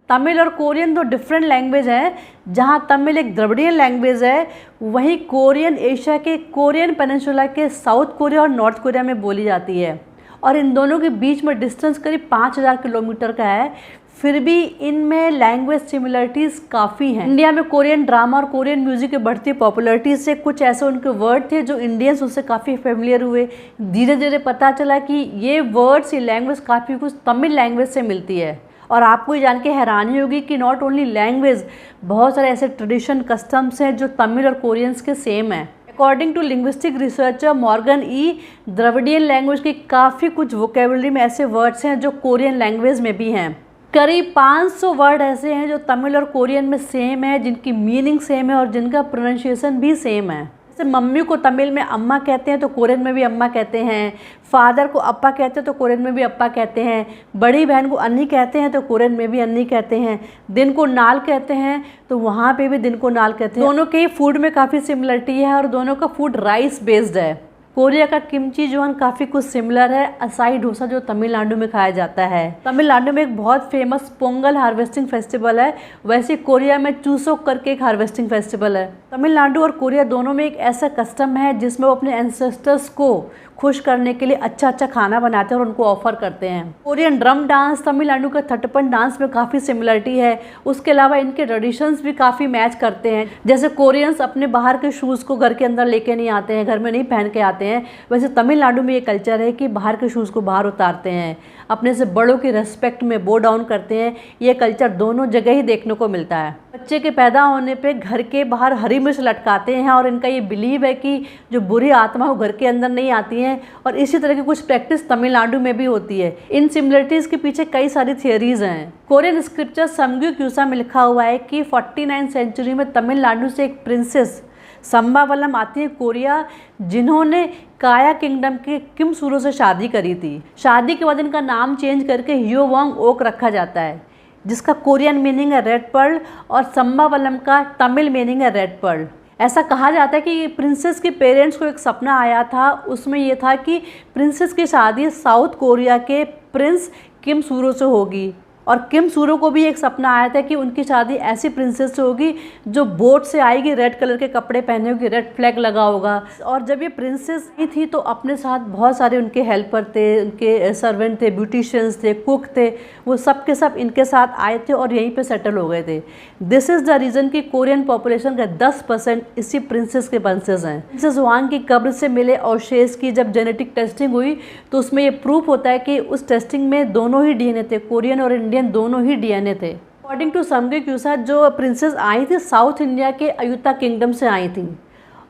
तमिल और कोरियन दो different language हैं। जहाँ तमिल एक द्रविडियन लैंग्वेज है, वहीं कोरियन एशिया के कोरियन पेनिनसुला के साउथ कोरिया और नॉर्थ कोरिया में बोली जाती है और इन दोनों के बीच में डिस्टेंस करीब 5000 किलोमीटर का है। फिर भी इनमें लैंग्वेज सिमिलरिटीज़ काफ़ी हैं। इंडिया में कोरियन ड्रामा और कोरियन म्यूज़िक की बढ़ती पॉपुलैरिटी से कुछ ऐसे उनके वर्ड थे जो इंडियंस उससे काफ़ी फेमिलियर हुए। धीरे धीरे पता चला कि ये वर्ड्स, ये लैंग्वेज काफ़ी कुछ तमिल लैंग्वेज से मिलती है। और आपको ये जान के हैरानी होगी कि नॉट ओनली लैंग्वेज, बहुत सारे ऐसे ट्रेडिशन कस्टम्स हैं जो तमिल और कोरियंस के सेम हैं। According to linguistic researcher Morgan E, Dravidian language की काफ़ी कुछ वोकेबलरी में ऐसे वर्ड्स हैं जो कोरियन लैंग्वेज में भी हैं। करीब 500 वर्ड ऐसे हैं जो तमिल और कोरियन में सेम है, जिनकी मीनिंग सेम है और जिनका प्रोनाउंसिएशन भी सेम है। जैसे मम्मी को तमिल में अम्मा कहते हैं तो कोरियन में भी अम्मा कहते हैं, फादर को अप्पा कहते हैं तो कोरियन में भी अप्पा कहते हैं, बड़ी बहन को अन्नी कहते हैं तो कोरियन में भी अन्नी कहते हैं, दिन को नाल कहते हैं तो वहाँ पे भी दिन को नाल कहते हैं। दोनों के फूड में काफ़ी सिमिलरिटी है और दोनों का फूड राइस बेस्ड है। कोरिया का किमची जोन काफ़ी कुछ सिमिलर है असाई डोसा जो तमिलनाडु में खाया जाता है। तमिलनाडु में एक बहुत फेमस पोंगल हार्वेस्टिंग फेस्टिवल है, वैसे कोरिया में चूसोक करके एक हार्वेस्टिंग फेस्टिवल है। तमिलनाडु और कोरिया दोनों में एक ऐसा कस्टम है जिसमें वो अपने एंसेस्टर्स को खुश करने के लिए अच्छा अच्छा खाना बनाते हैं और उनको ऑफर करते हैं। कोरियन ड्रम डांस तमिलनाडु का थटपन डांस में काफ़ी सिमिलरिटी है। उसके अलावा इनके ट्रेडिशंस भी काफ़ी मैच करते हैं। जैसे कोरियंस अपने बाहर के शूज़ को घर के अंदर लेके नहीं आते हैं, घर में नहीं पहन के आते हैं, वैसे तमिलनाडु में ये कल्चर है कि बाहर के शूज़ को बाहर उतारते हैं, अपने से बड़ों की रेस्पेक्ट में बो डाउन करते हैं। ये कल्चर दोनों जगह ही देखने को मिलता है। बच्चे के पैदा होने पे घर के बाहर हरी मिर्च लटकाते हैं और इनका ये बिलीव है कि जो बुरी आत्मा वो घर के अंदर नहीं आती हैं और इसी तरह की कुछ प्रैक्टिस तमिलनाडु में भी होती है। इन सिमिलरिटीज़ के पीछे कई सारी थियोरीज हैं। कोरियन स्क्रिप्चर समग्युक्यूसा में लिखा हुआ है कि 49वीं सेंचुरी में तमिलनाडु से एक प्रिंसेस संबावलम आती है कोरिया, जिन्होंने काया किंगडम के किम सूरो से शादी करी थी। शादी के बाद इनका नाम चेंज करके ह्योवोंग ओक रखा जाता है, जिसका कोरियन मीनिंग है रेड पर्ल और संबावलम का तमिल मीनिंग है रेड पर्ल। ऐसा कहा जाता है कि प्रिंसेस के पेरेंट्स को एक सपना आया था, उसमें यह था कि प्रिंसेस की शादी साउथ कोरिया के प्रिंस किम सूरो से होगी और किम सूरो को भी एक सपना आया था कि उनकी शादी ऐसी प्रिंसेस से होगी जो बोट से आएगी, रेड कलर के कपड़े पहने होगी, रेड फ्लैग लगा होगा। और जब ये प्रिंसेस आई थी तो अपने साथ बहुत सारे उनके हेल्पर थे, उनके सर्वेंट थे, ब्यूटिशियंस थे, कुक थे, वो सब के सब इनके साथ आए थे और यहीं पे सेटल हो गए थे। दिस इज़ द रीज़न कि कोरियन पॉपुलेशन का 10% इसी प्रिंसेस के वंशज हैं। प्रिंसेस वांग की कब्र से मिले अवशेष की जब जेनेटिक टेस्टिंग हुई तो उसमें ये प्रूफ होता है कि उस टेस्टिंग में दोनों ही डीएनए थे, कोरियन और इंडियन दोनों ही डीएनए थे। अकॉर्डिंग टू समग्युक्यूसा जो प्रिंसेस आई थी साउथ इंडिया के अयुता किंगडम से आई थी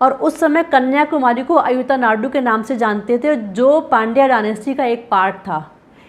और उस समय कन्याकुमारी को अयुता नाडु के नाम से जानते थे जो पांड्या डायनेस्टी का एक पार्ट था।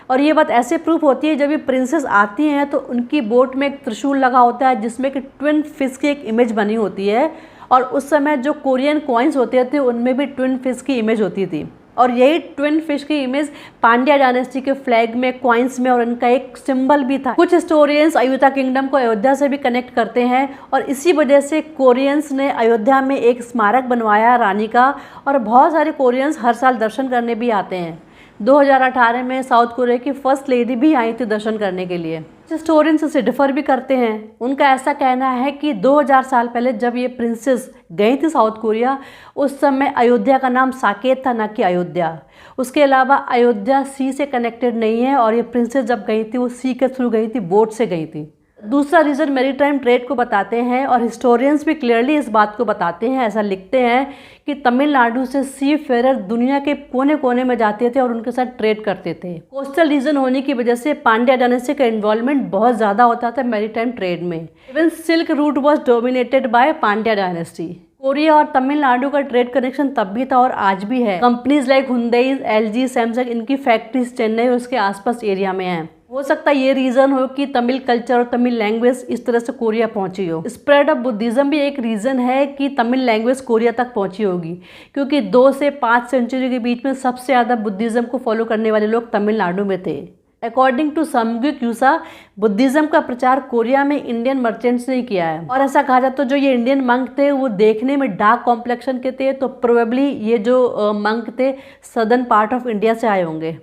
और ये बात ऐसे प्रूफ होती है जब ये प्रिंसेस आती हैं तो उनकी बोट में एक त्रिशूल लगा होता है जिसमें कि ट्विन फिश की एक इमेज बनी होती है और उस समय जो कोरियन कॉइन्स होते थे उनमें भी ट्विन फिश की इमेज होती थी और यही ट्विन फिश की इमेज पांड्या डायनेस्टी के फ्लैग में, कॉइन्स में और इनका एक सिंबल भी था। कुछ हिस्टोरियंस अयोध्या किंगडम को अयोध्या से भी कनेक्ट करते हैं और इसी वजह से कोरियंस ने अयोध्या में एक स्मारक बनवाया रानी का और बहुत सारे कोरियंस हर साल दर्शन करने भी आते हैं। 2018 में साउथ कोरिया की फर्स्ट लेडी भी आई थी दर्शन करने के लिए। हिस्टोरियंस इससे डिफर भी करते हैं। उनका ऐसा कहना है कि 2000 साल पहले जब ये प्रिंसेस गई थी साउथ कोरिया उस समय अयोध्या का नाम साकेत था, ना कि अयोध्या। उसके अलावा अयोध्या सी से कनेक्टेड नहीं है और ये प्रिंसेस जब गई थी वो सी के थ्रू गई थी, बोट से गई थी। दूसरा रीज़न मैरीटाइम ट्रेड को बताते हैं और हिस्टोरियंस भी क्लियरली इस बात को बताते हैं, ऐसा लिखते हैं कि तमिलनाडु से सी फेरर दुनिया के कोने कोने में जाते थे और उनके साथ ट्रेड करते थे। कोस्टल रीजन होने की वजह से पांड्या डायनेस्टी का इन्वॉल्वमेंट बहुत ज़्यादा होता था मैरीटाइम ट्रेड में। Even silk route was dominated by Pandya dynasty. Korea और तमिलनाडु का ट्रेड कनेक्शन तब भी था और आज भी है। Companies like Hyundai, LG, Samsung, इनकी फैक्ट्रीज चेन्नई और उसके आसपास एरिया में हैं। हो सकता है ये रीज़न हो कि तमिल कल्चर और तमिल लैंग्वेज इस तरह से कोरिया पहुंची हो। स्प्रेड ऑफ बुद्धिज़्म भी एक रीज़न है कि तमिल लैंग्वेज कोरिया तक पहुंची होगी, क्योंकि 2 से 5 सेंचुरी के बीच में सबसे ज़्यादा बुद्धिज़्म को फॉलो करने वाले लोग तमिलनाडु में थे। अकॉर्डिंग टू समग्युक्यूसा बुद्धिज़्म का प्रचार कोरिया में इंडियन मर्चेंट्स ने किया है और ऐसा कहा जाता है जो ये इंडियन मंक थे वो देखने में डार्क कॉम्प्लेक्शन के थे, तो प्रोबेबली ये जो मंक थे सदर्न पार्ट ऑफ इंडिया से आए होंगे।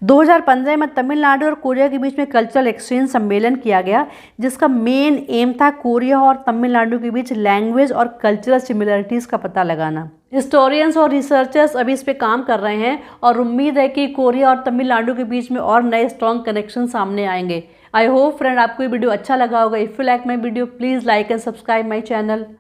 2015 में तमिलनाडु और कोरिया के बीच में कल्चरल एक्सचेंज सम्मेलन किया गया, जिसका मेन एम था कोरिया और तमिलनाडु के बीच लैंग्वेज और कल्चरल सिमिलरिटीज़ का पता लगाना। हिस्टोरियंस और रिसर्चर्स अभी इस पे काम कर रहे हैं और उम्मीद है कि कोरिया और तमिलनाडु के बीच में और नए स्ट्रॉन्ग कनेक्शन सामने आएंगे। आई होप फ्रेंड आपको ये वीडियो अच्छा लगा होगा। If you like my video please like and subscribe my channel.